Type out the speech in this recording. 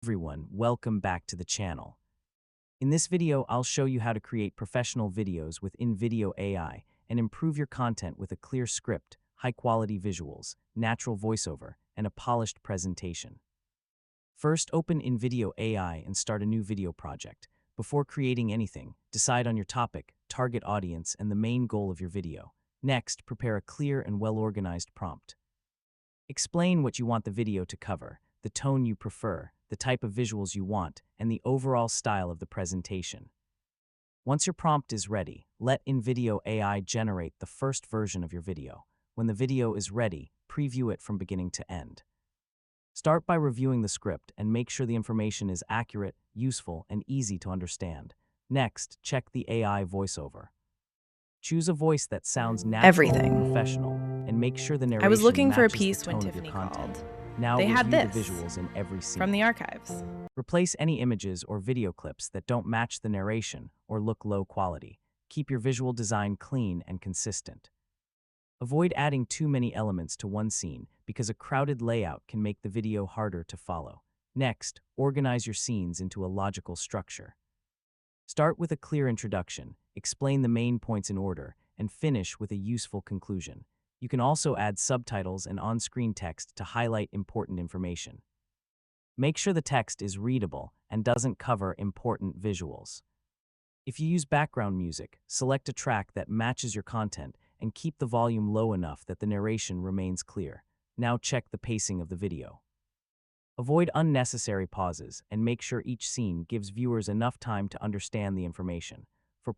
Everyone, welcome back to the channel. In this video, I'll show you how to create professional videos with InVideo AI and improve your content with a clear script, high-quality visuals, natural voiceover, and a polished presentation. First, open InVideo AI and start a new video project. Before creating anything, decide on your topic, target audience, and the main goal of your video. Next, prepare a clear and well-organized prompt. Explain what you want the video to cover, the tone you prefer, the type of visuals you want, and the overall style of the presentation. Once your prompt is ready, let InVideo AI generate the first version of your video. When the video is ready, preview it from beginning to end. Start by reviewing the script and make sure the information is accurate, useful, and easy to understand. Next, check the AI voiceover. Choose a voice that sounds natural and Everything. professional, and make sure the I was narration looking for a matches the piece when tone of your Tiffany content. called. Now They had review the this visuals in every scene. from the archives. Replace any images or video clips that don't match the narration or look low quality. Keep your visual design clean and consistent. Avoid adding too many elements to one scene because a crowded layout can make the video harder to follow. Next, organize your scenes into a logical structure. Start with a clear introduction, explain the main points in order, and finish with a useful conclusion. You can also add subtitles and on-screen text to highlight important information. Make sure the text is readable and doesn't cover important visuals. If you use background music, select a track that matches your content and keep the volume low enough that the narration remains clear. Now check the pacing of the video. Avoid unnecessary pauses and make sure each scene gives viewers enough time to understand the information. For